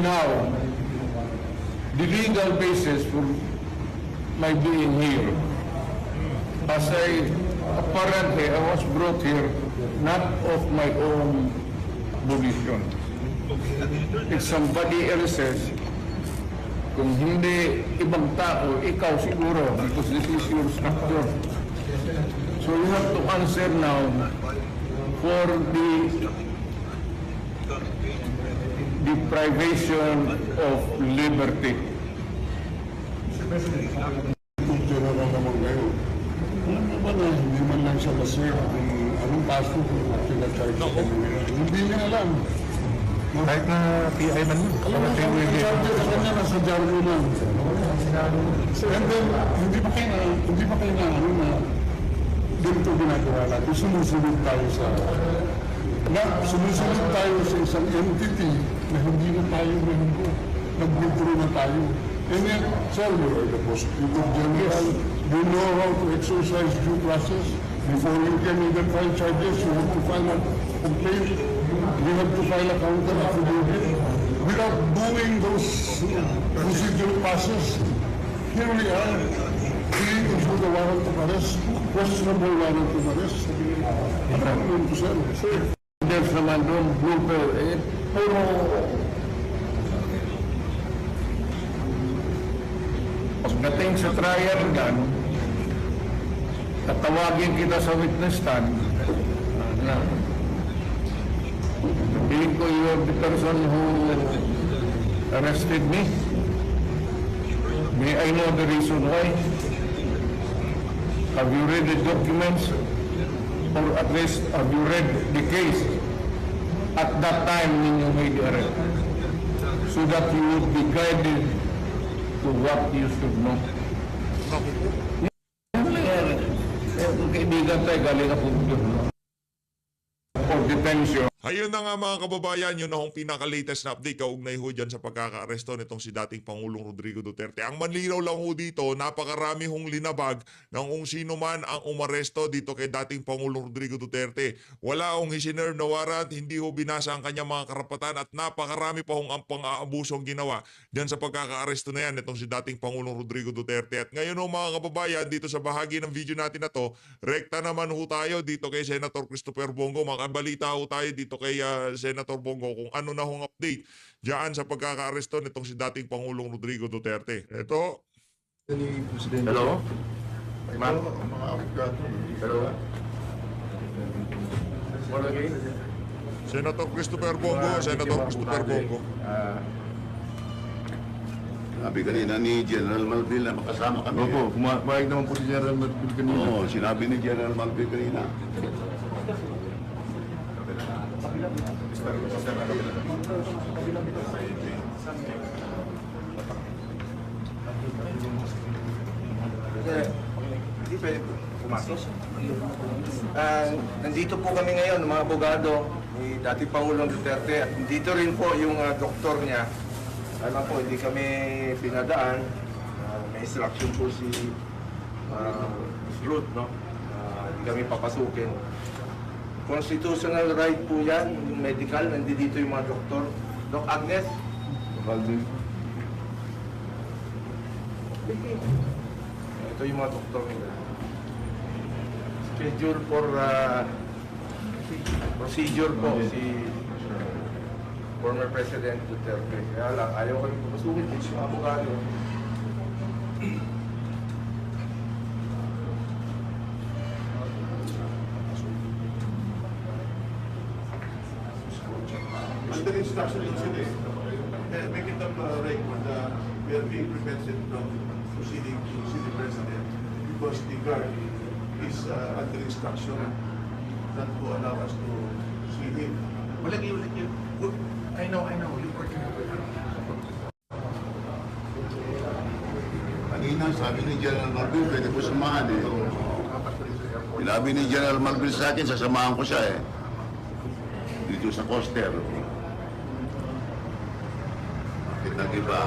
now the legal basis for my being here. As apparently I was brought here not of my own volition. If somebody else says, kung hindi ibang tao, ikaw siguro, because this is your structure. So you have to answer now for the deprivation of liberty. General naman ngayon. Alam mo ba na hindi man lang siya kasi kung anong kaso kung pinag-charge sa kanila. Hindi niya alam. Kahit na PI man yun. Alam mo, ang charge sa kanya nasa Jargo lang. And then, hindi pa kayo na ano na ganito ginagawa natin. Sumusunod tayo sa isang entity na hindi na tayo member. Nag-withdraw na tayo. And then, sir, you are the prosecutor general. You know how to exercise due process. Before you can even file charges, you have to file a complaint. You have to file a counter affidavit. Without doing those procedural process, here we are, being issued the warrant of arrest, questionable warrant of arrest. Ano ang yun to, sir? There's naman doon, blooper, puro pagdating sa trial gun, tatawagin kita sa witness stand na feeling ko you are the person who arrested me. May I know the reason why? Have you read the documents? Or at least have you read the case at that time when you made the arrest? So that you would be guided to what you should know. Kung kaibigan tayo, galing ako for detention. Ayun na nga mga kababayan, yun na hong pinaka-latest na update kaugnay ho dyan sa pagkaka-aresto nitong si dating Pangulong Rodrigo Duterte. Ang manlinaw lang ho dito, napakarami hong linabag ng kung sino man ang umaresto dito kay dating Pangulong Rodrigo Duterte. Wala hong isinerve na warrant, hindi ho binasa ang kanyang mga karapatan at napakarami pa hong ang pang-aabusong ginawa dyan sa pagkaka-aresto na yan nitong si dating Pangulong Rodrigo Duterte. At ngayon ho mga kababayan, dito sa bahagi ng video natin na to, rekta naman ho tayo dito kay Senator Christopher Bongo. Makabalita ho tayo dito kay Senator Bongo kung ano na hong update diyan sa pagkaka-aresto nitong si dating Pangulong Rodrigo Duterte. Ito. Hello? Ma'am? Hello? What again? Senator Christopher Bongo, Senator Christopher Bongo. Sabi kanina ni General Malville na makasama kami. Opo, pumayag naman po si General Malville kanina. Oo, sinabi ni General Malville kanina. Hindi pwede pumasok. Nandito po kami ngayon, mga abogado ni dating Pangulong Duterte at dito rin po yung doktor niya. Alam po, hindi kami pinadaan. May instruction po si Ruth, no? Hindi kami papasukin. Constitutional right po yan, yung medical, nandito yung mga doktor. Doc Agnes? Ito yung mga doktor nila. Schedule for procedure po si former President Duterte. Kaya lang, ayaw kami pumasukin din yung abogado. Under instruction in sila make it up record we are being prevented from proceeding to see the President because the guard is under instruction not to allow us to see him. Walang yun. I know. You're working with him. Kanina sabi ni General Malville pwede ko samahan eh. Sinabi ni General Malville sa akin, sasamahan ko siya eh. Dito sa Coster. Bakit nag-iba?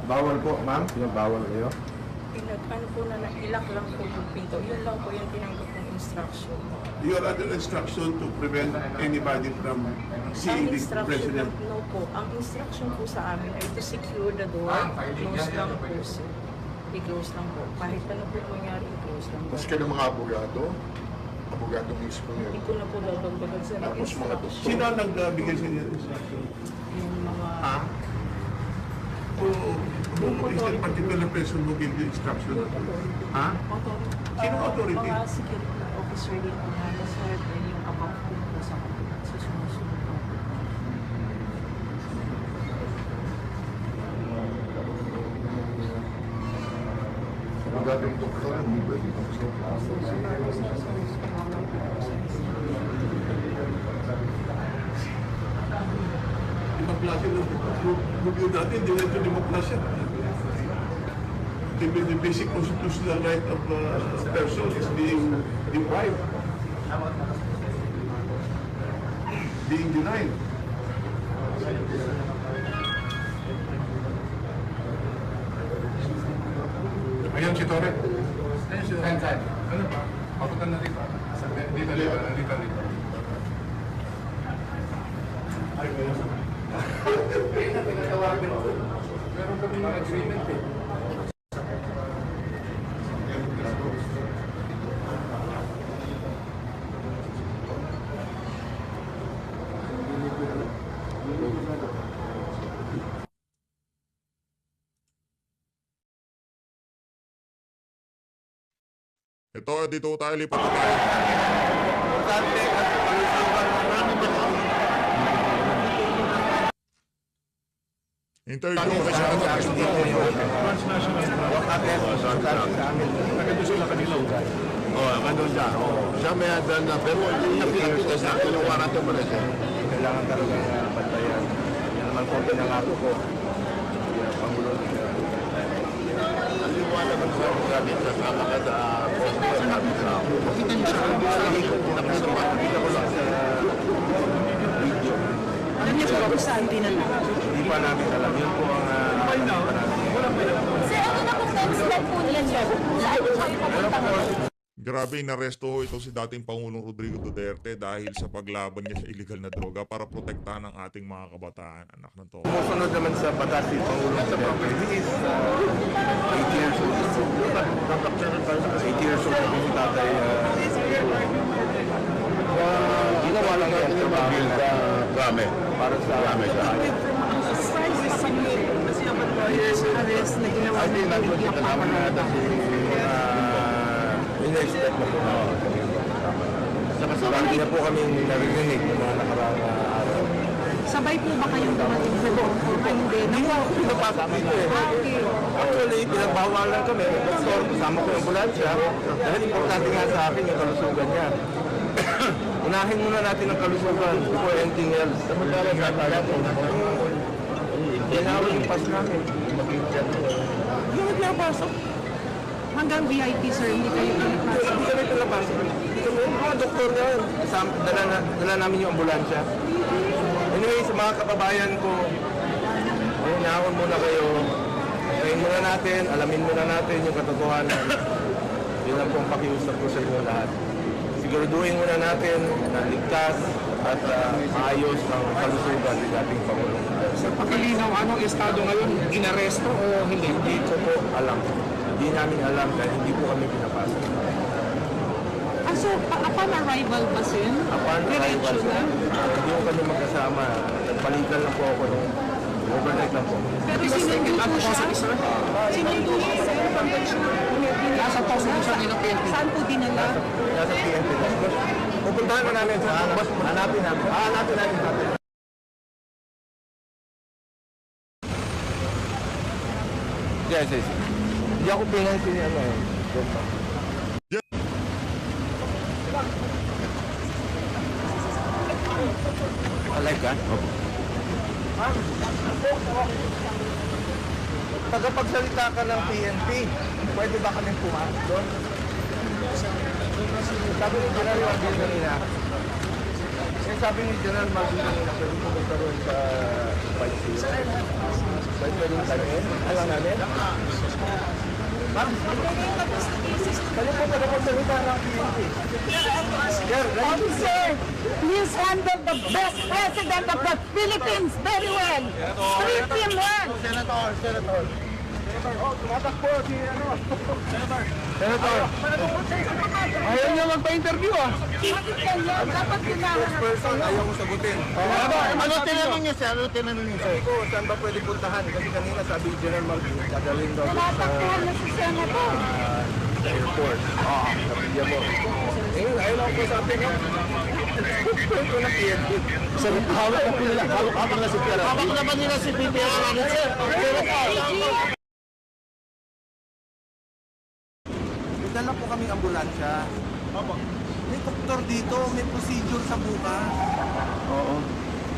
Bawal po, ma'am? Bawal kayo? Ano po na ilak lang po yung pinto. Yun lang po yung tinanggap ng instruction. You are under instruction to prevent anybody from Ang seeing the instruction president. lang, no po. Ang instruction po sa amin ay to secure the door. Close lang po, sir. I-close lang po. Kahit ano po mangyari, i-close lang po. Mas kayo ng mga abogado mismo Hindi yun. ko na po dadagdagan, sir. Ang Tapos mga instruction, Sino ang nagbigay sa inyo ng instruction? yung mga... Who is that particular person who gave the instruction? Ha? Sino authority? Mga security officer din po namin, sir. Then yung above po po sa sumusunod po. Abogado yung doktor, hindi ba dito? Demokrasya ng review natin, diretso demokrasya. The basic constitutional right of a person is being deprived, being denied. Ayun si Torre. Ayun si Torre. Ano ba? Papunta na rito. Dito. Meron kami mga agreement eh. Ito, dito tayo, lipat na tayo. Importante at kalusugan ng namin Interview kay Senator sa akin dito yung wakatet, importante sa amin. Nagando sila kanila. Andun siya. Siya may adan na, pero hindi pinag-test na kinuha natin mo na siya. Kailangan talaga bantayan. Yan naman po pinangako ko. Yan, Pangulo. Aliwa naman sa abogado sa sama ka sa sabi sa ako. Bakit hindi siya Alam niyo po kung saan dinala? Hindi pa namin alam. Yun po ang Sir, ano na kung next step po niya, sir? Saan po kayo papunta ngayon? Grabe, inaresto ito si dating Pangulong Rodrigo Duterte dahil sa paglaban niya sa illegal na droga para protektahan ang ating mga kabataan, anak ng to. Sumusunod naman sa batas si Pangulong Duterte. He is 8 years old. 8 years old na si tatay. Ginawa lang yan sa bahay na Rame. para sa Arrest na ginawa Hindi ng nakikita naman natin si in-expect na po na Lagi na po kami narinig ng mga nakaraang araw. Sabay po ba kayong dumating sa doon? Ay, hindi. Hindi mo pinapasok dito eh. Okay. Actually, pinagbawalan kami. Doktor, kasama ko yung ambulansya. Dahil importante nga sa akin yung kalusugan niya. Unahin muna natin ang kalusugan before anything else. Samantalang ginawin yung pass namin. Hindi mo pinapasok. Hanggang VIP, sir, hindi kayo pinapasok. Hindi kami pinapasok. Hindi kami, yung mga doktor na yun. Dala namin yung ambulansya. Anyway, sa mga kababayan ko, hinahon muna kayo. Ngayon muna natin, alamin muna natin yung katotohanan. Yun lang pong pakiusap ko sa inyo lahat. Siguraduhin muna natin na ligtas at maayos ang kalusugan ng ating Pangulong. Sa pakalinaw, anong estado ngayon? Inaresto o hindi? Hindi ko po alam. Hindi namin alam dahil hindi po kami pinapasok. So, upon arrival ba, sir? Upon arrival, hindi ko kami magkasama. Nagpalitan lang po ako ng overnight lang po. Pero sinundo po siya? Sinundo siya, sir, from the Nasa posto siya ng PNP. Saan po dinala? Nasa PNP. Pupuntahan na namin sa hanapin namin. Hanapin namin. Yes. Hindi ako pinansin ni ano eh. Alive ka? Opo. Tagapagsalita ka ng PNP, pwede ba kami pumasok doon? Sabi ni General Magil kanina, sabi ni General Magil kanina, pwede po magkaroon sa Vice. Pwede rin kami. Alam namin? Officer, please handle the best president of the Philippines very well. Treat him well. Ayaw niya magpa-interview ah. Bakit ganyan? Dapat kinaharap. Ayaw ko sagutin. Ano tinanong niya, sir? Ano tinanong niya, sir? Sabi ko, saan ba pwede puntahan? Kasi kanina sabi ni General Martin, dadalhin daw sa Tinatakbuhan na si Senator. airport. Sa Villa mo. Ayaw lang ko sabi niya. Spokesman ko na PNP. Sir, hawak na po nila. Hawak na si Pierre. Hawak naman nila si PPR. Sir, May dala po kaming ambulansya. May doktor dito, may procedure sa bukas. Oo.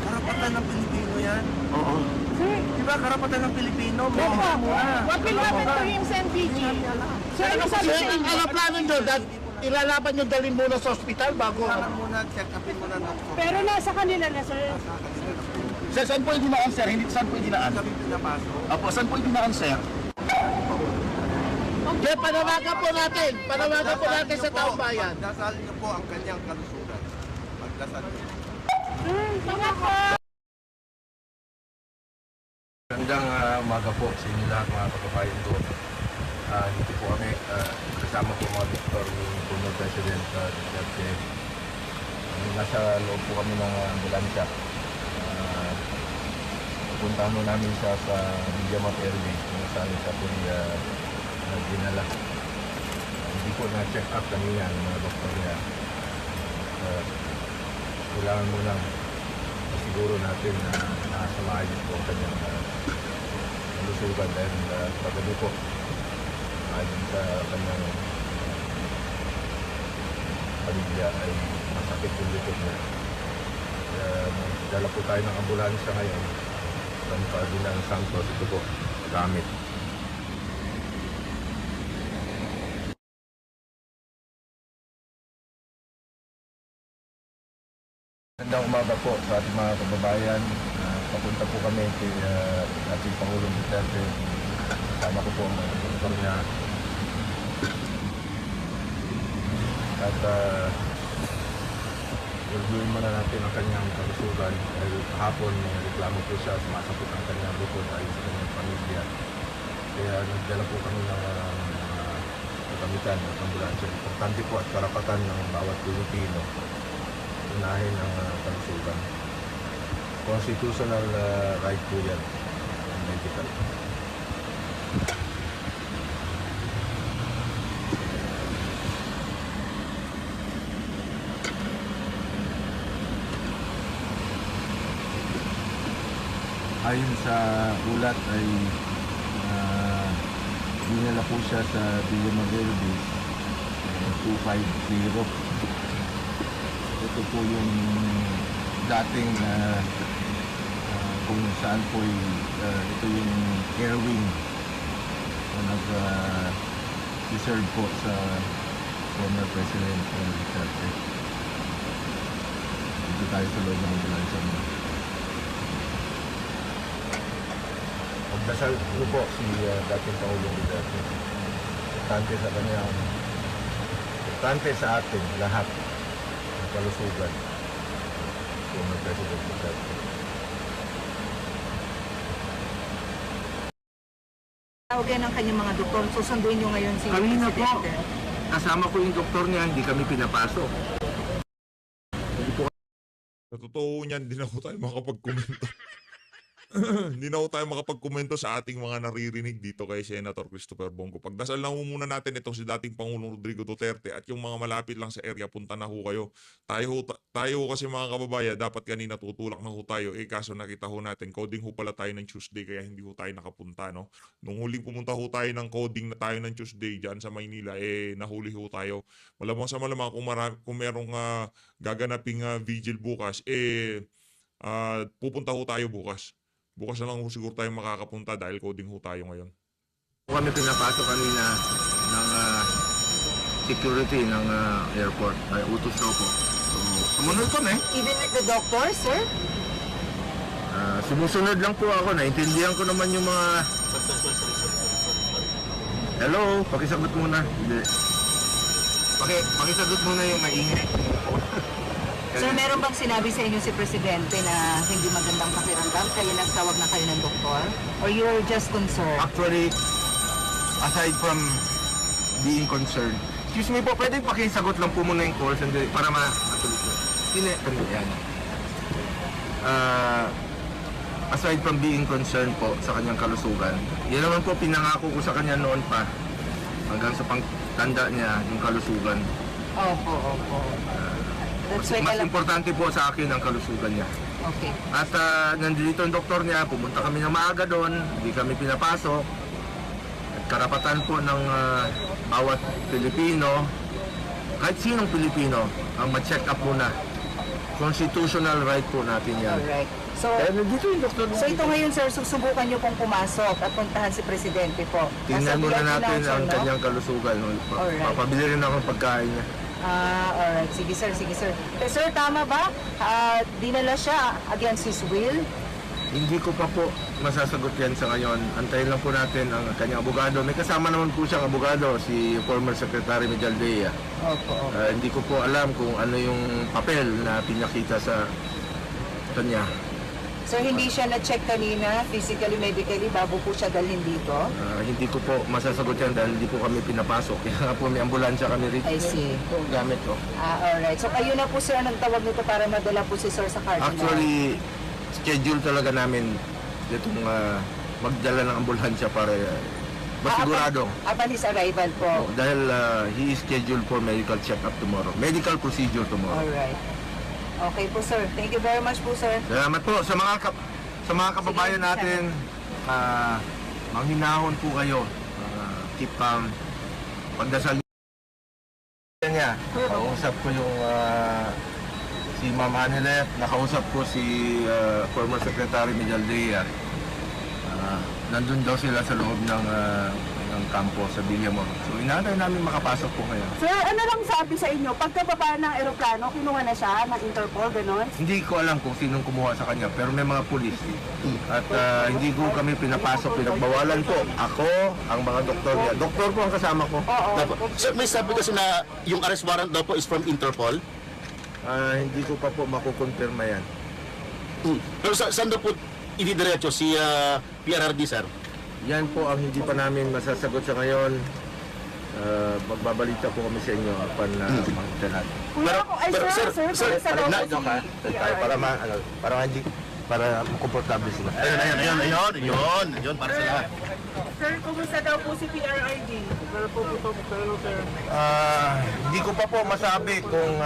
Karapatan ng Pilipino yan. Oo. Sir, Di ba karapatan ng Pilipino? May Opo. isa muna. What will happen to him, Sen. PG? Sir, ano sabi Sir, sa ang inyo? plano nyo, ilalaban nyo dalhin muna sa ospital bago. Kailangan muna, check upin muna ng doktor. Pero nasa kanila na, sir. Sir, saan po yung dinaan, sir? Hindi, saan po yung dinaan? Kami pinapasok. Apo, saan po yung dinaan, sir? Sir, panawagan po natin. Panawagan po natin sa taong bayan. Pagdasal niyo po ang kanyang kalusugan. Pagdasal niyo. Tama po. Magandang umaga po sa inyo lahat mga kababayan ko. Dito po kami kasama po mga doktor ni Former President Duterte. Nasa loob po kami ng ambulansya. Pupuntahan mo namin siya sa Villamat Airways kung saan siya po dinala. Hindi po na-check up kanina ng mga doktor niya. Kailangan mo lang siguro natin na nasa maayos po ang kanyang kalusugan dahil paggabi po ayon sa kanyang pamilya ay masakit yung likod niya. Dala po tayo ng ambulansya ngayon sa Ferdinand Santos. Ito po, gamit. Magandang umaga po sa ating mga kababayan. Papunta po kami kay ating Pangulong Duterte. Kasama ko po ang mga doktor niya. At reviewin muna natin ang kanyang kalusugan dahil kahapon may reklamo po siya, sumasakit ang kanyang likod ayon sa kanyang pamilya. Kaya nagdala po kami ng kagamitan at ambulansya. Importante po at karapatan ng bawat Pilipino. Unahin ang kalusugan. Constitutional right po yan. Medical. Ayon sa ulat ay dinala po siya sa Villamat Airways 250. Ito po yung dating kung saan po ito yung air wing na nag-reserve po sa former President Duterte. Dito tayo sa loob ng ambulansya mo. Magdasal ko po si dating Pangulong Duterte. Importante sa kanyang, importante sa atin lahat ng kalusugan. Former President Duterte. Tawag yan ang kanyang mga doktor. Susunduin nyo ngayon si Kanina po, Presidente. kasama ko yung doktor niya, hindi kami pinapasok. Sa totoo niyan, hindi na ko tayo makapag-komento. Hindi na tayo makapag-komento sa ating mga naririnig dito kay Senator Christopher Bongo. Pagdasal lang muna natin itong si dating Pangulong Rodrigo Duterte at yung mga malapit lang sa area, punta na ho kayo. Tayo kasi mga kababayan, dapat kanina tutulak na ho tayo. Kaso nakita ho natin, coding ho pala tayo ng Tuesday kaya hindi ho tayo nakapunta. No? Nung huling pumunta ho tayo ng coding na tayo ng Tuesday dyan sa Maynila, nahuli ho tayo. Malamang sa malamang kung merong gaganaping vigil bukas, pupunta ho tayo bukas. Bukas na lang siguro tayo makakapunta dahil coding ho tayo ngayon. Kami pinapasok kanina ng security ng airport. Ay, utos daw po. So, sumunod kami. Even with the doctor, sir? Sumusunod lang po ako. Naintindihan ko naman yung mga... Hello, pakisagot muna. Hindi. Pakisagot muna yung maingay. Sir, meron bang sinabi sa inyo si Presidente na hindi magandang pakiramdam? Kaya nagtawag na kayo ng doktor? Or you were just concerned? Actually, aside from being concerned, excuse me po, pwede pakisagot lang po muna yung call sandali para matuloy po. Yan. Aside from being concerned po sa kanyang kalusugan, yan naman po pinangako ko sa kanya noon pa hanggang sa pagtanda niya yung kalusugan. Opo. That's why Mas importante po sa akin ang kalusugan niya. Okay. At nandito ang doktor niya, pumunta kami ng maaga doon, hindi kami pinapasok. At karapatan po ng bawat Pilipino, kahit sinong Pilipino, ang ma-check up muna. Constitutional right po natin yan. Alright. So, Nandito yung doktor niya. so ito ngayon, sir, susubukan niyo pong pumasok at puntahan si Presidente po. Tingnan muna natin ang no? kanyang kalusugan. Alright. Papabili rin ako ng pagkain niya. Alright. Sige, sir. Sir, tama ba? Dinala siya against his will? Hindi ko pa po masasagot yan sa ngayon. Antayin lang po natin ang kanyang abogado. May kasama naman po siyang abogado, si former Secretary Mijaldea. Opo. Hindi ko po alam kung ano yung papel na pinakita sa kanya. So, hindi siya na-check kanina, physically, medically, bago po siya dalhin dito? Hindi ko po masasagot yan dahil hindi po kami pinapasok. Kaya nga po may ambulansya kami rito. I see. Ito, gamit ko. Alright. So, kayo na po, sir, ang nagtawag nito para madala po si sir sa Cardinal? Actually, schedule talaga namin itong magdala ng ambulansya para masigurado. Upon his arrival po? Dahil he is scheduled for medical check-up tomorrow. Medical procedure tomorrow. Alright. Okay po, sir. Thank you very much po, sir. Salamat po sa mga kababayan Sige, natin. Manghinahon po kayo. Keep calm. Pagdasal niya. Nakausap ko yung si Ma'am Anilet. Nakausap ko si former Secretary Mijaldea. Nandun daw sila sa loob ng kampo sa Villamor. So inaantay namin makapasok po ngayon. Sir, ano lang sabi sa inyo? Pagkababa ng eroplano, kinuha na siya ng Interpol, gano'n? Hindi ko alam kung sinong kumuha sa kanya, pero may mga pulis. At hindi ko kami pinapasok, pinagbawalan po. Ako, ang mga doktor niya. Doktor po ang kasama ko. Sir, may sabi kasi na yung arrest warrant daw po is from Interpol. Hindi ko pa po makukonfirma yan. Pero saan daw po ididiretso si PRRD, sir? Yan po ang hindi pa namin masasagot sa ngayon. Magbabalita po kami sa inyo makita natin. Kuya, sir, Para komportable sila. Ayun, para sa lahat. Sir, kumusta daw po si PRRD? Hindi ko pa po masabi kung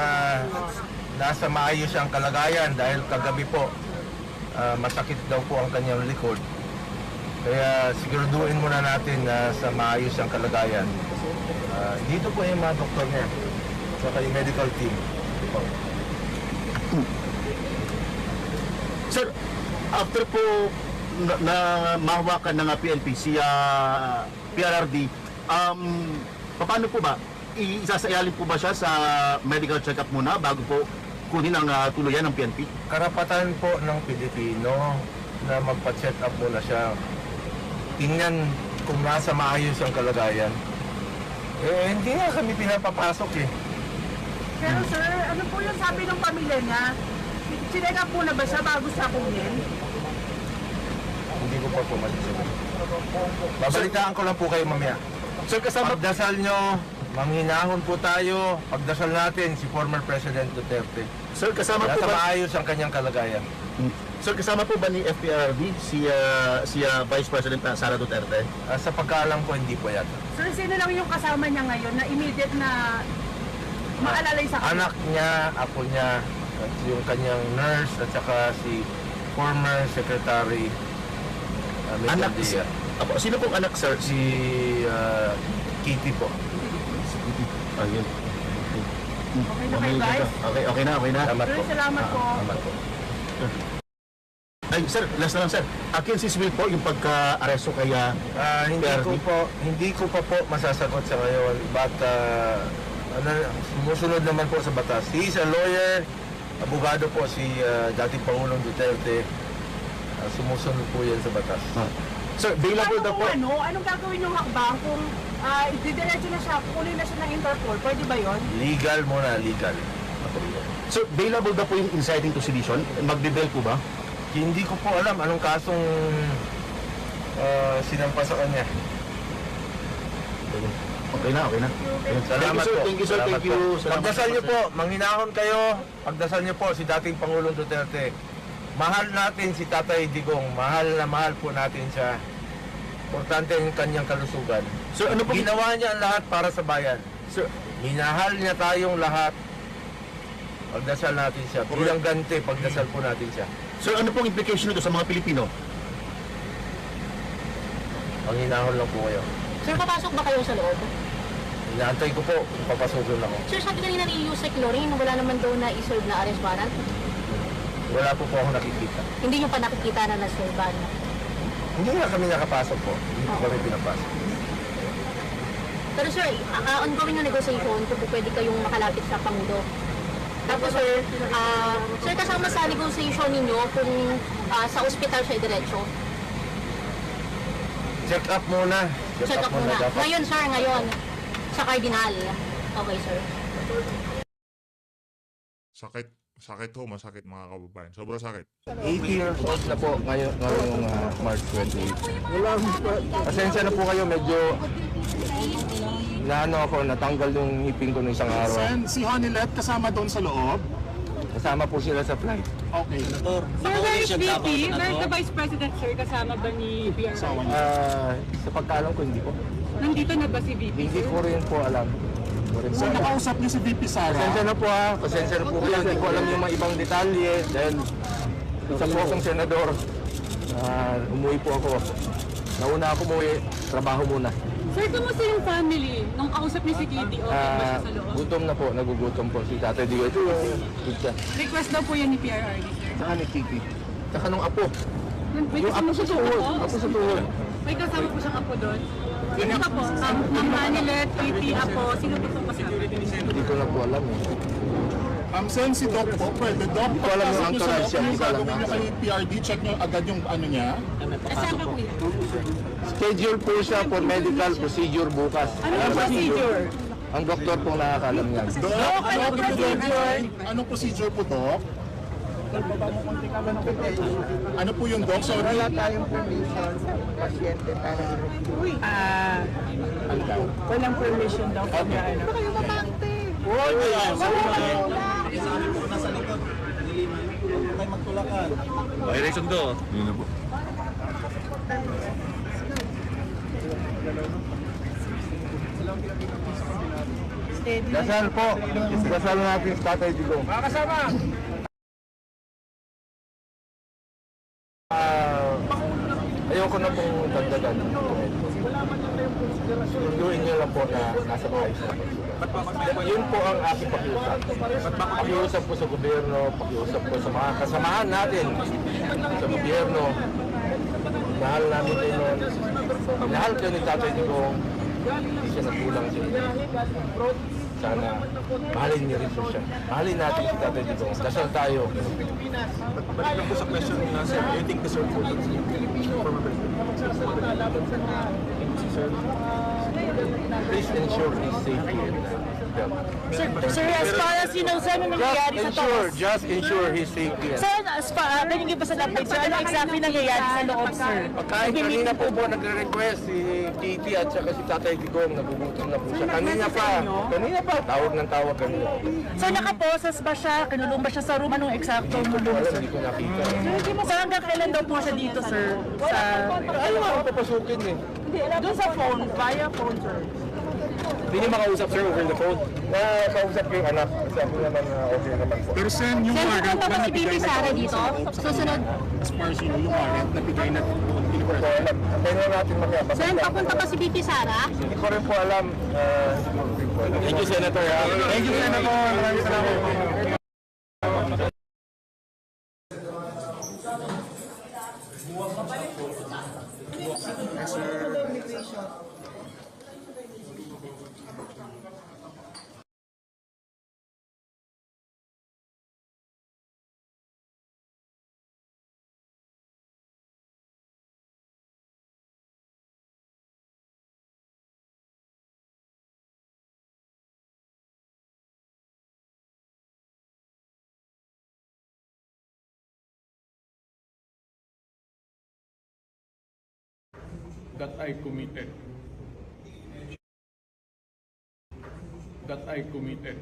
nasa maayos ang kalagayan dahil kagabi po masakit daw po ang kanyang likod. Kaya siguraduhin muna natin na sa maayos ang kalagayan. Dito po yung mga doktor niya, saka yung medical team. Sir, after po na mahawakan ng PNP si PRRD, paano po ba? Isasayalin po ba siya sa medical check-up muna bago po kunin ang tuluyan ng PNP? Karapatan po ng Pilipino na magpa-check up muna siya. Tingnan kung nasa maayos ang kalagayan. Hindi nga kami pinapapasok eh. Pero sir, ano po yung sabi ng pamilya niya? Sineka po na ba siya bago siya kunin? Hindi ko pa po masasagot. Babalitaan ko lang po kayo mamaya. Sir, kasama Pagdasal nyo, manghinahon po tayo. Pagdasal natin si former President Duterte. Sir, kasama po Nasa ba? maayos ang kanyang kalagayan. Sir, kasama po ba ni FPRRD si Vice President Sara Duterte? Sa pagkaalam ko, hindi po yata. Sir, sino lang yung kasama niya ngayon na immediate na maalalay sa kanya? Anak niya, apo niya, at yung kanyang nurse, at saka si former Secretary Anak Mijaldea. Apo, sino pong anak, sir? Si Kitty po. Ayun. Okay na kayo, guys? Okay na. Salamat po. Sir, salamat po. Salamat po. Ay, sir, last na lang, sir. Akin si Will po yung pagka-aresto kay Hindi ko pa po masasagot sa ngayon, but sumusunod naman po sa batas. He is a lawyer, abogado po si dating Pangulong Duterte. Sumusunod po yan sa batas. Sir, bailable daw po. Anong gagawin yung hakbang kung didiretso na siya, kunin na siya ng Interpol. Pwede ba yun? Legal muna, legal. So, bailable ba po yung inciting to sedition? Magbe-bail po ba? Hindi ko po alam anong kasong sinampa sa kanya. Okay na, okay na. Salamat po. Thank you, sir. Salamat Thank you. po. Salamat Pagdasal niyo sir. po, manghinahon kayo. Pagdasal niyo po si dating Pangulong Duterte. Mahal natin si Tatay Digong. Mahal na mahal po natin siya. Importante ang kanyang kalusugan. Sir, ano po Ginawa niya ang lahat para sa bayan. Sir, Minahal niya tayong lahat. Pagdasal natin siya. Bilang ganti, pagdasal po natin siya. sir, ano pong implication nito sa mga Pilipino? Manghinahon lang po kayo. Sir, papasok ba kayo sa loob? Inaantay ko po kung papasukin ako. Sir, sabi kanina ni Yusek Loring, wala naman daw na iserve na arrest warrant. Wala po ako nakikita. Hindi nyo pa nakikita na na-serve. Hindi nga kami nakapasok po. Hindi po kami pinapasok. Pero sir, ongoing na negotiation kung pwede kayong makalapit sa Pangulo. Tapos sir, sir kasama sa negotiation ninyo kung sa ospital siya diretso. Check up muna. Check up muna. Dapat. Ngayon sir, ngayon. Sa Cardinal. Okay sir. Sakit ho, masakit mga kababayan. Sobrang sakit. 80 years old na po ngayong March 28. Pasensya na po kayo, medyo natanggal yung ngipin ko ng isang araw. Sen, si Honilet kasama doon sa loob. Kasama po sila sa flight. Okay. Sir, where is VP? Where's the Vice President, sir? Kasama ba ni BRI? Sa pagkaalam ko, hindi po. Nandito na ba si VP? Hindi ko rin po alam. So, nakausap niyo si VP Sara. Pasensya na po ha. Pasensya na po kayo. Hindi ko alam yung mga ibang detalye. Dahil isa po akong senador. Umuwi po ako. Nauna ako umuwi. Trabaho muna. Sir, kumusta yung family? Nung kausap niyo si Kitty, okay ba siya sa loob? Gutom na po. Nagugutom po si Tatay Digo. Ito yung pizza. Request daw po yan ni PRRD, sir. Saka ni Kiki. Saka nung apo. May Yung apo kasama sa po siyang tuhod. apo? Apo sa tuhod. May kasama po siyang apo doon? Sino pa po? Ma'am Hanilet, Kitty, apo. Sino po itong kasama? Hindi ko na po alam eh. Sen, si Doc po, pwede. Doc, Hindi ko alam yung pagpasok niyo sa entourage loob, yan, yung hindi ko alam gagawin niyo kay PRD, check niyo agad yung ano niya. Kasama po yan. Schedule po siya for medical procedure bukas. Ano procedure? Ang doktor pong nakakalam yan. Doc, anong procedure po, Doc? Ano po yung Doc? Sorry. Wala tayong permission sa pasyente para Walang permission daw po niya. Ano? Dasal po. Dasal natin sa Tatay Digong. Mga kasama! Ayoko na pong dagdagan. Sunduin niyo lang po na nasa maayos na pagsulat. Yun po ang aking pakiusap. Pakiusap po sa gobyerno, pakiusap po sa mga kasamahan natin sa gobyerno. Mahal namin kayo noon. Mahal kayo ni Tatay Digong. Hindi siya nagkulang sa inyo. Sana mahalin niyo rin po siya. Mahalin natin si Tatay Digong. Dasal tayo. Balik lang po sa question na, sir. Do you think the sir po Please ensure his safety and health. Sir, as far as you know, sir, ano nangyayari sa taas? Just ensure his safety and Sir, as far, binigyan pa sa update, sir, ano exactly nangyayari sa loob, sir? Kahit kanina po nagre-request si Titi at saka si Tatay Digong, nagugutom na po siya. Kanina pa, tawag ng tawag kanina. Sir, nakaposes ba siya? Kinulong ba siya sa room? Anong eksakto mulong, sir? Hindi ko nakita. Sir, hanggang kailan daw po siya dito, sir? Sa... Ayaw ako papasukin eh. Doon sa phone, via phone, sir. Hindi niyo makausap sir over the phone. Kausap ko yung anak. Sabi naman na okay naman po. Pero Sen, yung Sir, warrant pupunta na ba si nabigay Bibi na Sara dito? Susunod. as far as you know, yung warrant nabigay na Hindi ko po alam. Antayin na natin mamaya. Sir, papunta ba si Bibi Sara? Hindi ko rin po alam. Thank you, Senator. Thank you, Senator. Maraming salamat. that I committed. That I committed.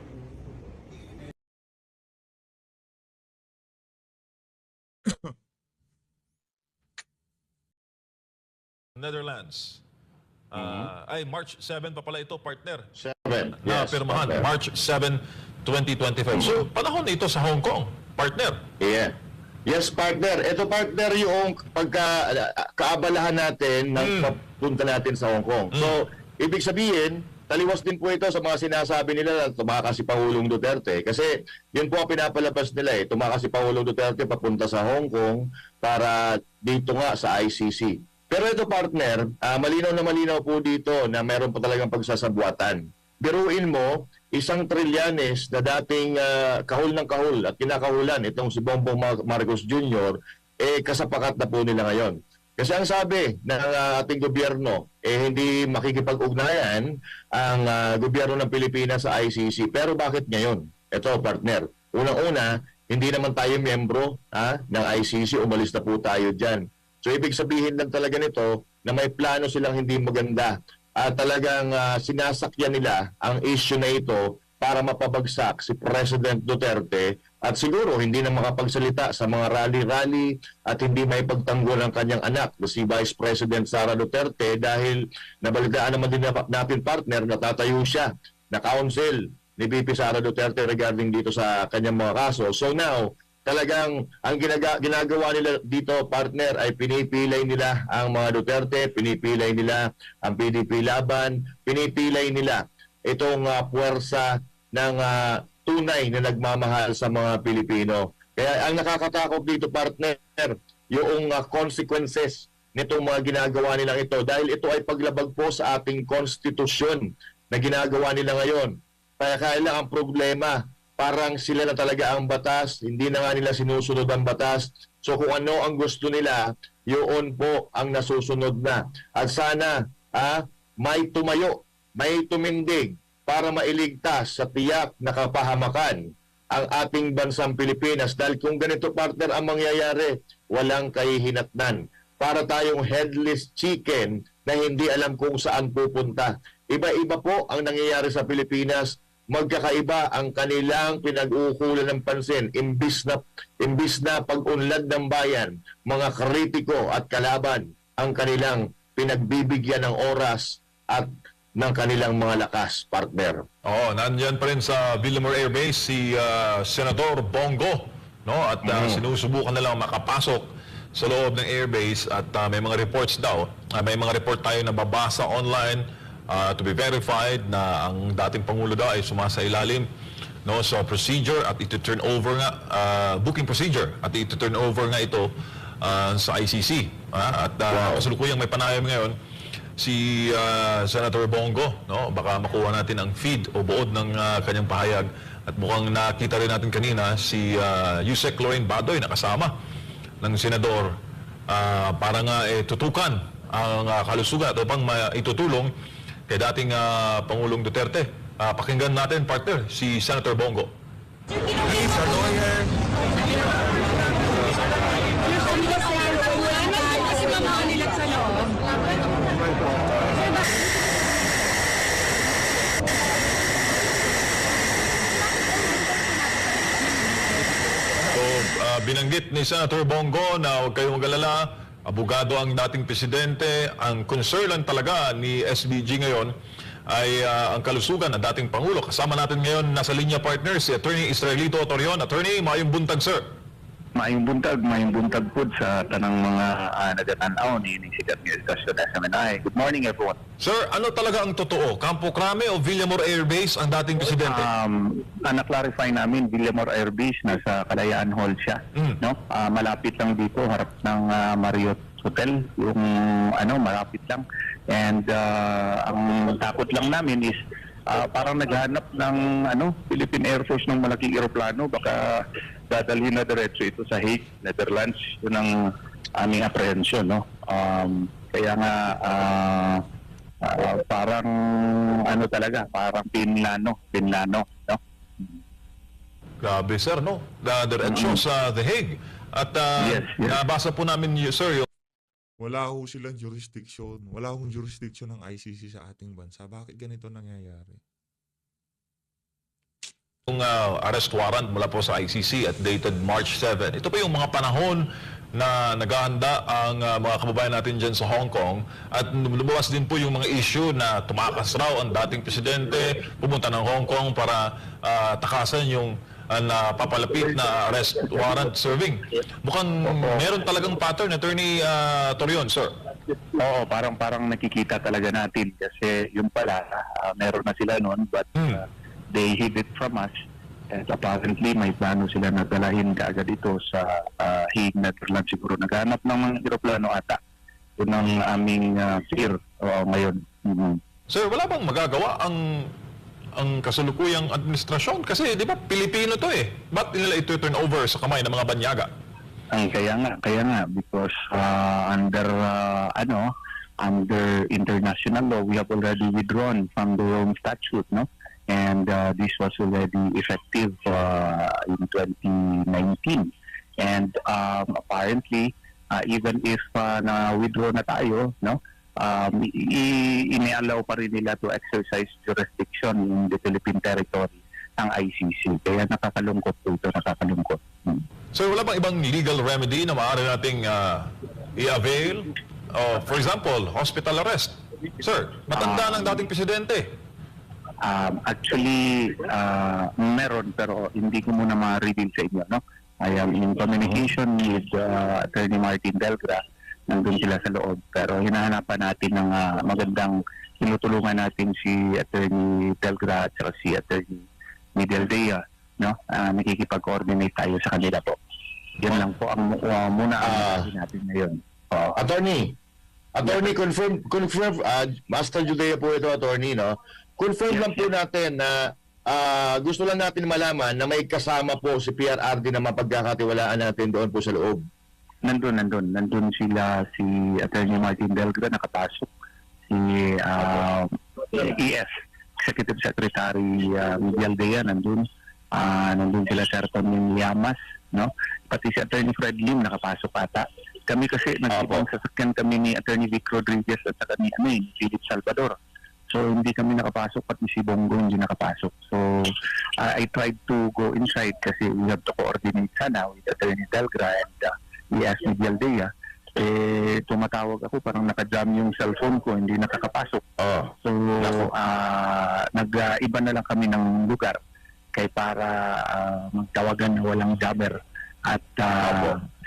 Netherlands. Ay, March 7 pa pala ito, partner. 7. Na Yes, pirmahan, partner. March 7, 2025. So, panahon ito sa Hong Kong, partner. Yeah. Yes, partner. Ito, partner, yung kaabalahan natin ng papunta natin sa Hong Kong. So, ibig sabihin, taliwas din po ito sa mga sinasabi nila na tumakas si Pangulong Duterte. Kasi yun po ang pinapalabas nila eh. Tumakas si Pangulong Duterte papunta sa Hong Kong para dito nga sa ICC. Pero ito, partner, malinaw na malinaw po dito na meron pa talagang pagsasabuatan. Biruin mo, 1 trilyanes na dating kahul ng kahul at kinakahulan itong si Bongbong Marcos Jr., kasapakat na po nila ngayon. Kasi ang sabi ng ating gobyerno, hindi makikipag-ugnayan ang gobyerno ng Pilipinas sa ICC. Pero bakit ngayon? Ito, partner. Unang-una, hindi naman tayo miyembro ng ICC, umalis na po tayo dyan. So ibig sabihin lang talaga nito na may plano silang hindi maganda at talagang sinasakyan nila ang issue na ito para mapabagsak si President Duterte at siguro hindi na makapagsalita sa mga rally-rally at hindi may pagtanggol ang kanyang anak na si Vice President Sara Duterte dahil nabalitaan naman din natin, partner, natatayo siya na counsel ni VP Sara Duterte regarding dito sa kanyang mga kaso. So now, talagang ang ginagawa nila dito, partner, ay pinipilay nila ang mga Duterte, pinipilay nila ang PDP Laban, pinipilay nila itong puwersa ng tunay na nagmamahal sa mga Pilipino. Kaya ang nakakatakot dito, partner, yung consequences nitong mga ginagawa nilang ito dahil ito ay paglabag po sa ating konstitusyon na ginagawa nila ngayon. Kaya kailangan ang problema, parang sila na talaga ang batas, hindi na nga nila sinusunod ang batas. So kung ano ang gusto nila, yun po ang nasusunod na. At sana may tumayo, may tumindig para mailigtas sa tiyak na kapahamakan ang ating bansang Pilipinas. Dahil kung ganito, partner, ang mangyayari, walang kahihinatnan. Para tayong headless chicken na hindi alam kung saan pupunta. Iba-iba po ang nangyayari sa Pilipinas. Magkakaiba ang kanilang pinag-uukulan ng pansin. Imbis na pag-unlad ng bayan, mga kritiko at kalaban ang kanilang pinagbibigyan ng oras at ng kanilang mga lakas, partner. Oo, nandyan pa rin sa Villamor Air Base si Senador Bongo, no? At sinusubukan na lang makapasok sa loob ng airbase at may mga reports daw. May mga report tayo na babasa online to be verified na ang dating Pangulo daw ay sumasailalim, no, sa procedure at ito-turn over nga, booking procedure at ito-turn over nga ito sa ICC. At kasalukuyang may panayam ngayon si Senator Bongo, no? Baka makuha natin ang feed o buod ng kanyang pahayag at mukhang nakita rin natin kanina si Yusek Lorraine Badoy na kasama ng Senador para nga tutukan ang kalusugan o pang itutulong kay dating Pangulong Duterte. Pakinggan natin, partner, si Senator Bongo. Binanggit ni Senator Bongo na huwag kayong mag-alala, abogado ang dating presidente. Ang concern lang talaga ni SBG ngayon ay ang kalusugan ng dating Pangulo. Kasama natin ngayon, nasa linya, partner, si Attorney Israelito Torion. Attorney, maayong buntag, sir. Maayong buntag po sa tanang mga nagatanaw ni sikat ng Estasyon SMNI. Good morning, everyone. Sir, ano talaga ang totoo? Campo Crame o Villamor Air Base ang dating presidente? Na-clarify namin, Villamor Air Base, nasa Kalayaan Hall siya. No? Malapit lang dito, harap ng Marriott Hotel, yung malapit lang. And ang takot lang namin is parang naghanap ng Philippine Air Force ng malaking eroplano, baka dadalhin na diretso ito sa Hague, Netherlands. Yun ang aming apprehension, no? Kaya nga parang talaga, parang Pinlano, no? Grabe, sir, no? Diretso sa The Hague. At yes. nabasa po namin, sir, Wala ho silang jurisdiction. Wala hong jurisdiction ng ICC sa ating bansa. Bakit ganito nangyayari? Yung arrest warrant mula po sa ICC at dated March 7. Ito pa yung mga panahon na naghahanda ang mga kababayan natin dyan sa Hong Kong at lumabas din po yung mga issue na tumakas raw ang dating presidente, pumunta ng Hong Kong para takasan yung napapalapit na arrest warrant serving. Mukhang meron talagang pattern, Attorney Torion, sir. Oo, parang nakikita talaga natin kasi yung pala, meron na sila noon but they hid it from us. And apparently, may plano sila na dalahin kaagad ito sa Hague, Netherlands siguro. Naghanap ng mga aeroplano ata. Yun ang aming fear ngayon. Sir, wala bang magagawa ang kasalukuyang administrasyon? Kasi di ba Pilipino to eh. Ba't nila ito turn over sa kamay ng mga banyaga? Kaya nga because under international law we have already withdrawn from the Rome Statute, no? And this was already effective in 2019. And apparently even if na-withdraw na tayo, no? Inialaw pa rin nila to exercise jurisdiction in the Philippine territory ang ICC. Kaya nakakalungkot po ito, nakakalungkot. So wala bang ibang legal remedy na maaari nating i-avail? For example, hospital arrest. Sir, matanda ng dating presidente. Actually, meron pero hindi ko muna ma-reveal sa inyo. No? I am in communication with Attorney Martin Delgra. Nandun sila sa loob. Pero hinahanapan natin ng magandang tinutulungan natin si Attorney Delgra at si Attorney Midaldea. No? Nakikipag-coordinate tayo sa kanila po. Yan lang po ang muna ang natin ngayon. Attorney, confirm, Master Judea po ito, Attorney, no? Confirm lang po natin na gusto lang natin malaman na may kasama po si PRRD na mapagkakatiwalaan natin doon po sa loob. Nandun sila, si Attorney Martin Delgra nakapasok, si ES, Executive Secretary Miguel Dea nandun sila Sir Tony Llamas, no? Pati si Attorney Fred Lim nakapasok ata. Kami kasi nagtipang sasakyan kami ni Attorney Vic Rodriguez at saka ni Philip Salvador. So hindi kami nakapasok, pati si Bongo hindi nakapasok. So I tried to go inside kasi we have to coordinate sana with Attorney Delgra and ES Miguel Dea. Tumatawag ako, parang naka-jam yung cellphone ko, hindi nakakapasok. So nag-iba na lang kami ng lugar kay para magtawagan na walang jammer at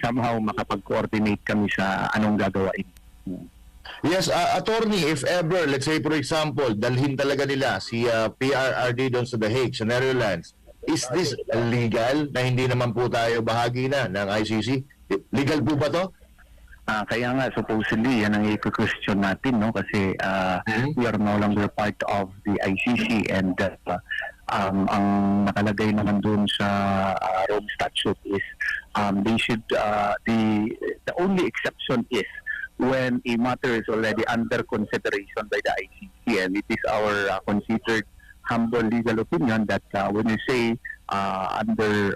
somehow makapag-coordinate kami sa anong gagawain. Yes, attorney, if ever, let's say for example, dalhin talaga nila si PRRD doon sa The Hague, sa Netherlands, is this legal na hindi naman po tayo bahagi na ng ICC? Legal po ba to? Kaya nga, supposedly, yan ang i-question natin, no? Kasi we are no longer part of the ICC and ang nakalagay naman dun sa Rome Statute is they should, the only exception is when a matter is already under consideration by the ICC, and it is our considered humble legal opinion that when you say under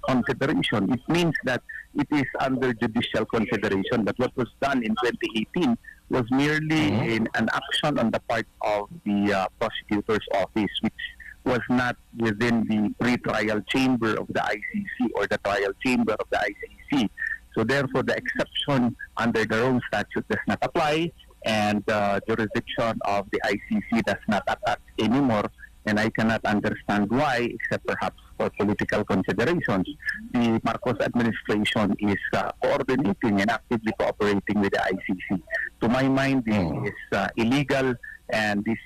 consideration, it means that it is under judicial consideration. But what was done in 2018 was merely an action on the part of the prosecutor's office, which was not within the pre-trial chamber of the ICC or the trial chamber of the ICC. So therefore, the exception under the Rome Statute does not apply, and the jurisdiction of the ICC does not attach anymore. And I cannot understand why, except perhaps for political considerations. The Marcos administration is coordinating and actively cooperating with the ICC. To my mind, this is illegal, and this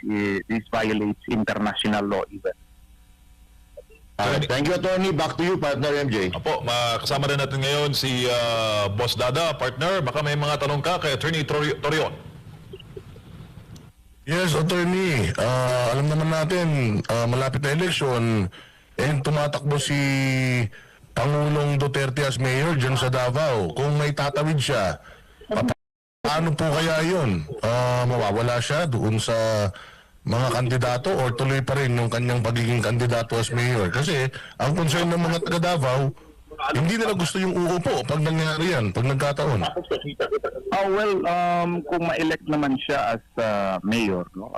violates international law even. Thank you, Attorney. Back to you, partner MJ. Apo, makasama rin natin ngayon si Boss Dada, partner. Baka may mga tanong ka kay Attorney Torion. Yes, Attorney. Alam naman natin, malapit na eleksyon, and tumatakbo si Pangulong Duterte as mayor dyan sa Davao. Kung may tatawid siya, paano po kaya yun? Mawawala siya doon sa mga kandidato or tuloy pa rin yung kanyang pagiging kandidato as mayor? Kasi ang concern ng mga taga Davao, hindi nila gusto yung uupo pag nangyari yan, pag nagkataon? Kung ma-elect naman siya as mayor, no,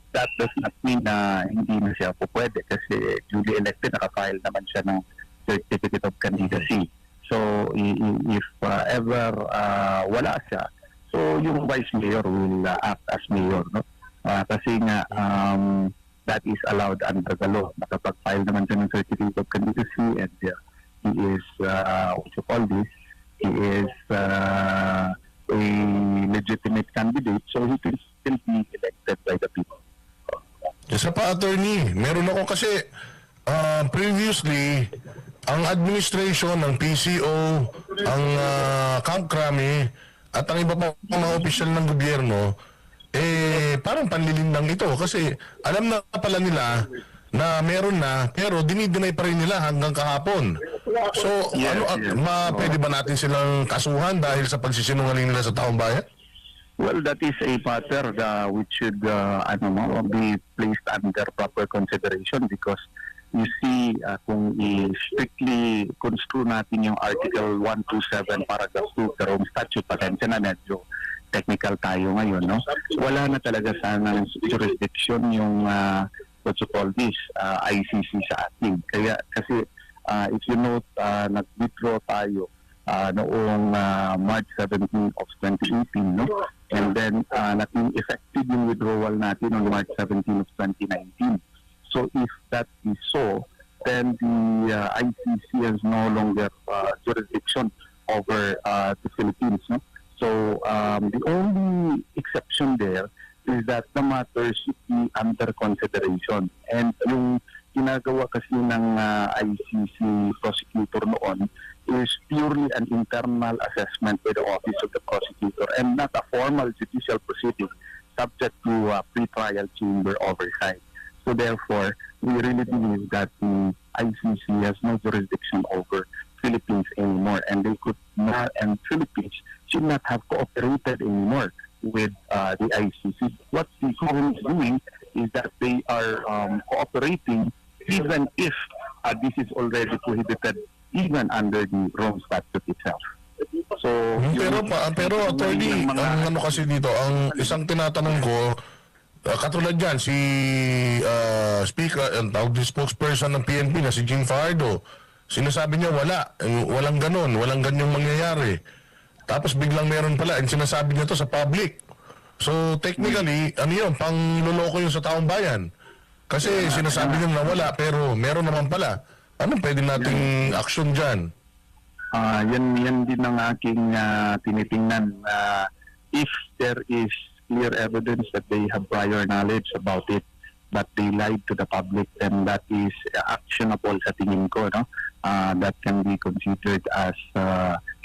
that does not mean na hindi na siya po pwede kasi duly elected, nakafile naman siya ng certificate of candidacy. So, if ever wala siya, so yung vice mayor will act as mayor, no? Kasi nga, that is allowed under the law. Nakapag-file naman siya ng certificate of candidacy and he is, what you call this, he is a legitimate candidate, so he can still be elected by the people. Isa pa, attorney, meron ako kasi previously, ang administration ng PCO, ang Camp Crame, at ang iba pa mga opisyal ng gobyerno, parang panlilindang ito kasi alam na pala nila na meron na pero dinideny pa rin nila hanggang kahapon. So, pwede ba natin silang kasuhan dahil sa pagsisinungaling nila sa taong bayan? Well, that is a matter which should be placed under proper consideration because you see, kung strictly construe natin yung Article 127 Paragraph 2 sa Rome Statute, pasensya na medyo technical tayo ngayon, no? Wala na talaga sanang jurisdiction yung what you call this, ICC sa atin. Kasi if you note, nag-withdraw tayo noong March 17 of 2018, no? And then naging effective yung withdrawal natin on March 17 of 2019. So if that is so, then the ICC has no longer jurisdiction over the Philippines, no? So the only exception there is that the matter should be under consideration. And yung ginagawa kasi ng ICC prosecutor noon is purely an internal assessment by the Office of the Prosecutor and not a formal judicial proceeding subject to pre-trial chamber oversight. So therefore, we really believe that the ICC has no jurisdiction over Philippines anymore, and they could not, and Philippines should not have cooperated anymore with the ICC. What the government is doing is that they are cooperating even if this is already prohibited even under the Rome Statute itself. So, pero attorney, ang ano kasi dito, ang isang tinatanong ko, katulad yan, si speaker, ang tawag di spokesperson ng PNP na si Jean Fajardo, sinasabi niya walang ganon, walang ganyang mangyayari. Tapos biglang meron pala, and sinasabi niya to sa public. So technically, ano yun, pangluloko yun sa taong bayan. Kasi sinasabi niya na wala, pero meron naman pala. Anong pwede nating action dyan? Yan din ang aking tinitingnan. If there is clear evidence that they have prior knowledge about it, but they lied to the public, then that is actionable sa tingin ko, no? That can be considered as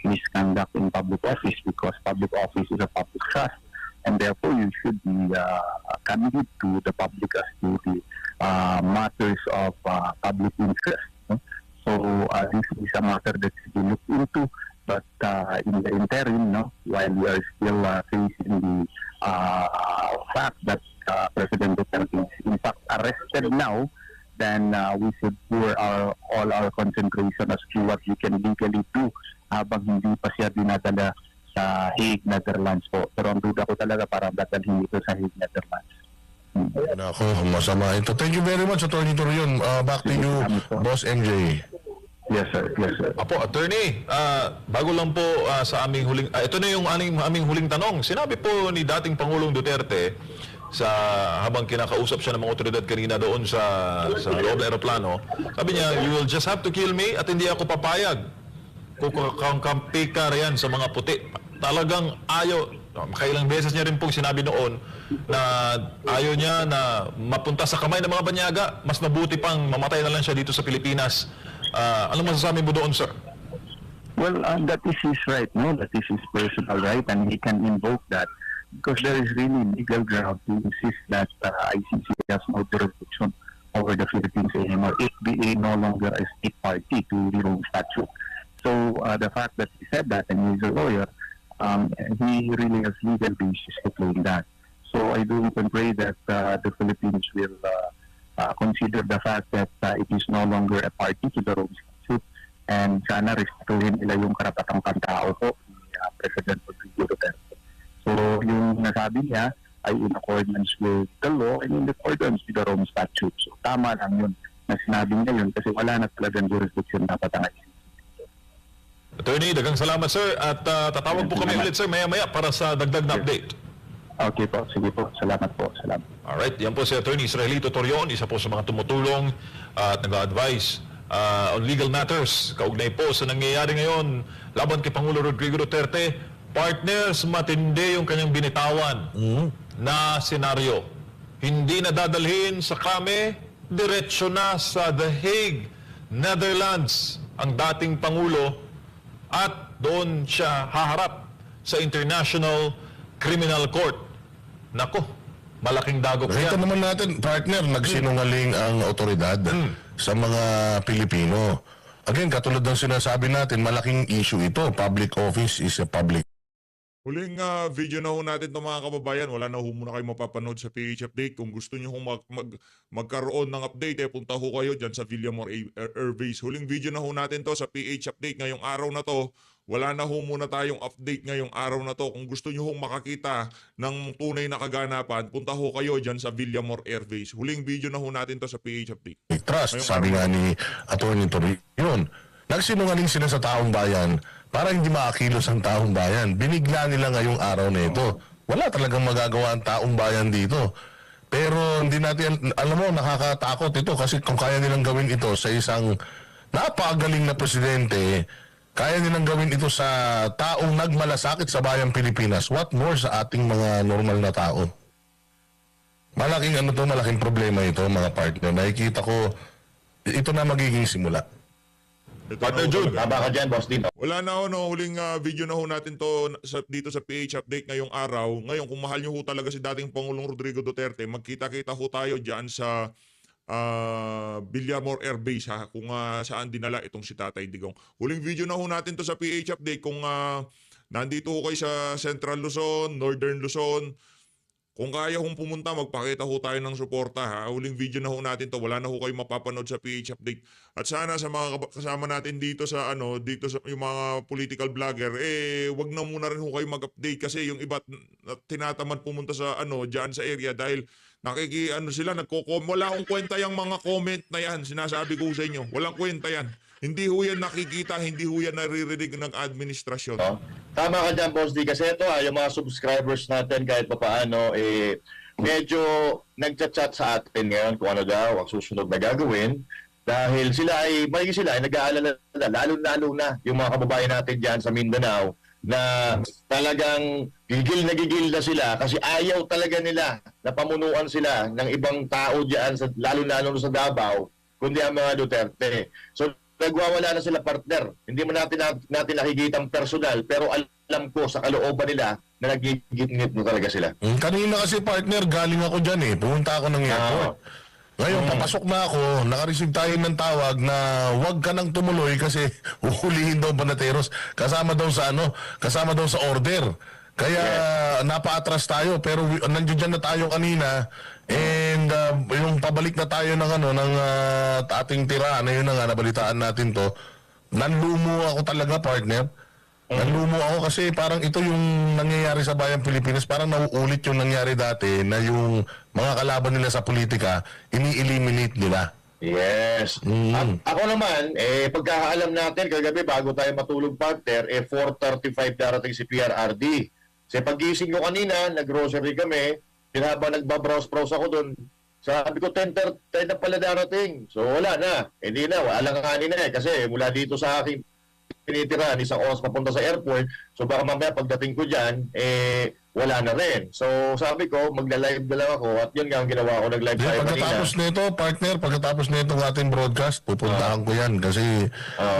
misconduct in public office because public office is a public trust, and therefore you should be candid to the public as to the matters of public interest. No? So this is a matter that should be looked into, but in the interim, no, while we are still facing the fact that President Duterte is in fact arrested now, then we should pour all our concentration as to what we can legally do habang hindi pa siya dinadala sa Hague, Netherlands po. Pero ang duda ko talaga para dadalhin ito sa Hague, Netherlands. Nako, masama ito. Thank you very much, Attorney Torion. Back to you, Boss MJ. Yes, sir. Yes, sir. Apo, attorney, bago lang po sa aming huling, ito na yung aming huling tanong. Sinabi po ni dating Pangulong Duterte habang kinakausap siya ng mga otoridad kanina doon sa loob ng aeroplano, sabi niya, you will just have to kill me at hindi ako papayag. Kukampi ka riyan sa mga puti. Talagang ayaw, makailang beses niya rin pong sinabi noon na ayaw niya na mapunta sa kamay ng mga banyaga, mas mabuti pang mamatay na lang siya dito sa Pilipinas. Ano masasabi mo doon, sir? Well, that is his right, no? That is his personal right, and he can invoke that because there is really legal ground to insist that ICC has no jurisdiction over the Philippines anymore, if BA no longer a state party to the Rome Statute. So the fact that he said that, and he's a lawyer, he really has legal basis to claim that. So I do hope and pray that the Philippines will consider the fact that it is no longer a party to the Rome Statute and sana respetuhin nila yung karapatang pantao po ni President Rodrigo Duterte. So yung nasabi niya ay in accordance with the law and in accordance with the Rome Statute. So tama lang yun na sinabi niya yun kasi wala na talagang jurisdiction dapat ang ICC. Attorney, dagang salamat sir at tatawag po kami ulit sir maya-maya para sa dagdag na update. Okay po, sige po. Salamat po. Salamat. Alright, yan po si Attorney Israelito Torion, isa po sa mga tumutulong at nag-advise on legal matters. Kaugnay po sa nangyayari ngayon laban kay Pangulo Rodrigo Duterte. Partners, matindi yung kanyang binitawan na senaryo. Hindi na dadalhin sa Krame, diretso na sa The Hague, Netherlands, ang dating Pangulo at doon siya haharap sa International Criminal Court. Nako, malaking dagok Ito yan. naman natin, partner, nagsinungaling ang otoridad sa mga Pilipino. Again, katulad ng sinasabi natin, malaking issue ito. Public office is a public. Huling video na ho natin ito mga kababayan. Wala na ho muna kayo mapapanood sa PH Update. Kung gusto nyo hong magkaroon ng update, punta ho kayo dyan sa Villamor Air Base. Huling video na ho natin to sa PH Update ngayong araw na to. Wala na ho muna tayong update ngayong araw na to. Kung gusto nyo hong makakita ng tunay na kaganapan, punta ho kayo dyan sa Villamor Air Base. Huling video na ho natin to sa PH Update. Trust, sabi nga ni Atty. Torion. Nagsinungaling sila sa taong bayan para hindi makakilos ang taong bayan. Binigla nila ngayong araw na ito. Wala talagang magagawa ang taong bayan dito. Pero hindi natin, alam mo, nakakatakot ito kasi kung kaya nilang gawin ito sa isang napakagaling na presidente, kaya nilang gawin ito sa taong nagmalasakit sa bayang Pilipinas. What more sa ating mga normal na tao? Malaking problema ito, mga partner. Nakikita ko, ito na magiging simula. Partner Jude, Tama ka dyan, Boss Din. wala na ho, no, huling video na ho natin to dito sa PH Update ngayong araw. Ngayon, kung mahal nyo ho talaga si dating Pangulong Rodrigo Duterte, magkita-kita ho tayo dyan sa Villamor Air Base, ha, kung saan dinala itong si Tatay Digong. Huling video na ho natin to sa PH Update. Kung nandito ho kayo sa Central Luzon, Northern Luzon, kung kaya hong pumunta, magpakita ho tayo ng suporta, ha. Huling video na ho natin to. Wala na ho kayo mapapanood sa PH Update. At sana sa mga kasama natin dito sa dito sa yung mga political vlogger, wag na muna rin ho kayo mag-update kasi yung iba tinatamad pumunta sa diyan sa area dahil sila wala akong kwenta yung mga comment na yan. Sinasabi ko sa inyo, walang kwenta yan. Hindi ho yan nakikita, hindi ho yan naririnig ng administrasyon. Tama ka dyan, Boss D. Kasi ito, yung mga subscribers natin kahit pa paano, medyo nagchat-chat sa atin ngayon kung ano daw ang susunod na gagawin. Dahil sila ay nag-aalala, lalo na yung mga kababayan natin dyan sa Mindanao, na talagang gigil na sila kasi ayaw talaga nila na pamunuan sila ng ibang tao dyan, lalo sa Davao, kundi ang mga Duterte. So, nagwawala na sila, partner. Hindi mo natin nakikita ang personal, pero alam ko sa kalooban nila na nagigit-ngit na talaga sila. Kanina kasi, partner, galing ako dyan pumunta ako ng airport. Ngayon, papasok na ako, nakareceive tayo ng tawag na huwag ka nang tumuloy kasi uhulihin daw banateros. Kasama daw sa order. Kaya napa-atras tayo pero nandiyan dyan na tayo kanina and yung pabalik na tayo ng ating tirahan na yun na nga nabalitaan natin to. Nanlumo ako talaga, partner. Nanlumo ako kasi parang ito yung nangyayari sa bayang Pilipinas. Parang nauulit yung nangyari dati na yung mga kalaban nila sa politika, ini-eliminate nila. Yes. Ako naman, pagkakaalam natin, kagabi bago tayo matulog, partner, 4:35 darating si PRRD. Kasi pag-gising ko kanina, nag-grocery kami, habang nagbabrowse-browse ako doon, sabi ko 10 na pala darating. So wala na. Hindi na, walang kanin na kasi mula dito sa aking tinitirahan, isang oras papunta sa airport. So baka mamaya pagdating ko dyan, wala na rin. So sabi ko, magla-live na lang ako at yun nga ang ginawa ko, nag-live tayo kanina. Pagkatapos nito, partner, pagkatapos nito ng ating broadcast, pupuntahan ko yan kasi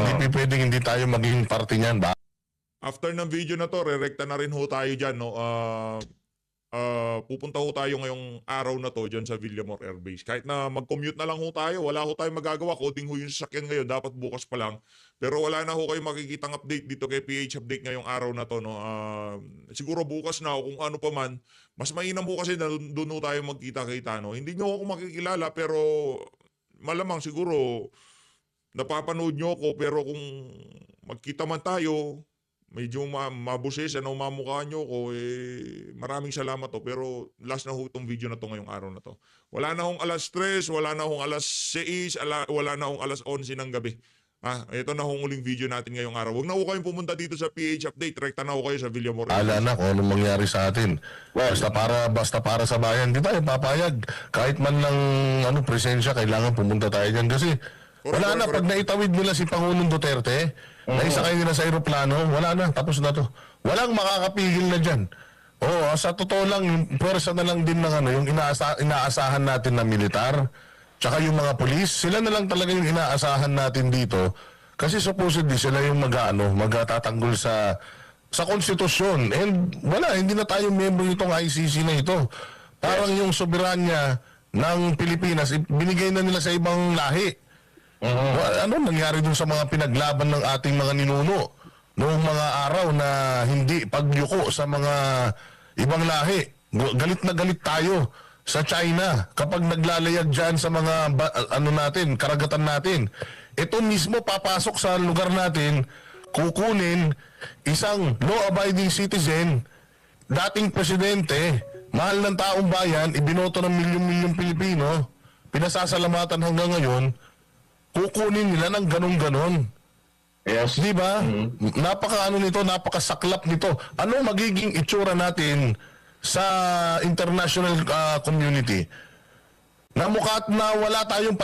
hindi pwedeng hindi tayo maging party niyan. After ng video na to, rerekta na rin ho tayo dyan, no? Pupunta ho tayo ngayong araw na to dyan sa Villamor Air Base. Kahit na mag-commute na lang ho tayo, wala ho tayong magagawa. Coding ho yung sasakyan ngayon, dapat bukas pa lang. Pero wala na ho kayo makikitang update dito kay PH Update ngayong araw na to, no? Siguro bukas na o kung ano pa man. Mas mainam po kasi na doon ho tayo magkita-kita, no? Hindi nyo ako makikilala pero malamang siguro napapanood nyo ko, pero kung magkita man tayo, medyo mabusis, mamukha nyo ko, maraming salamat to. Pero last na ho itong video na to ngayong araw na to. Wala na hong alas 3, wala na hong alas 6, wala na hong alas 11 ng gabi. Ito na hong uling video natin ngayong araw. Huwag na ho kayong pumunta dito sa PH Update. Rekta na ho kayo sa Villamor. Ala na kung anong mangyari sa atin. Basta para sa bayan, di tayo papayag. Kahit man lang presensya, kailangan pumunta tayo dyan. Kasi wala na, pag naitawid nila si Pangulong Duterte, naisakay nila sa aeroplano, wala na, tapos na to. Walang makakapigil na dyan. Sa totoo lang, yung pwersa na lang din ng yung inaasahan natin na militar, tsaka yung mga polis, sila na lang talaga yung inaasahan natin dito. Kasi supposedly sila yung magtatanggol sa konstitusyon. And wala, hindi na tayo member nitong ICC na ito. Parang yung soberanya ng Pilipinas, binigay na nila sa ibang lahi. Ano nangyari dun sa mga pinaglaban ng ating mga ninuno noong mga araw na hindi pagyuko sa mga ibang lahi? Galit na galit tayo sa China kapag naglalayag dyan sa mga karagatan natin. Ito mismo papasok sa lugar natin, kukunin isang law-abiding citizen, dating presidente, mahal ng taong bayan, ibinoto ng milyon-milyong Pilipino, pinasasalamatan hanggang ngayon, kukunin nila ng ganon-ganon. Yes. Di ba? Napakasaklap nito. Ano magiging itsura natin sa international community? Na mukha na wala tayong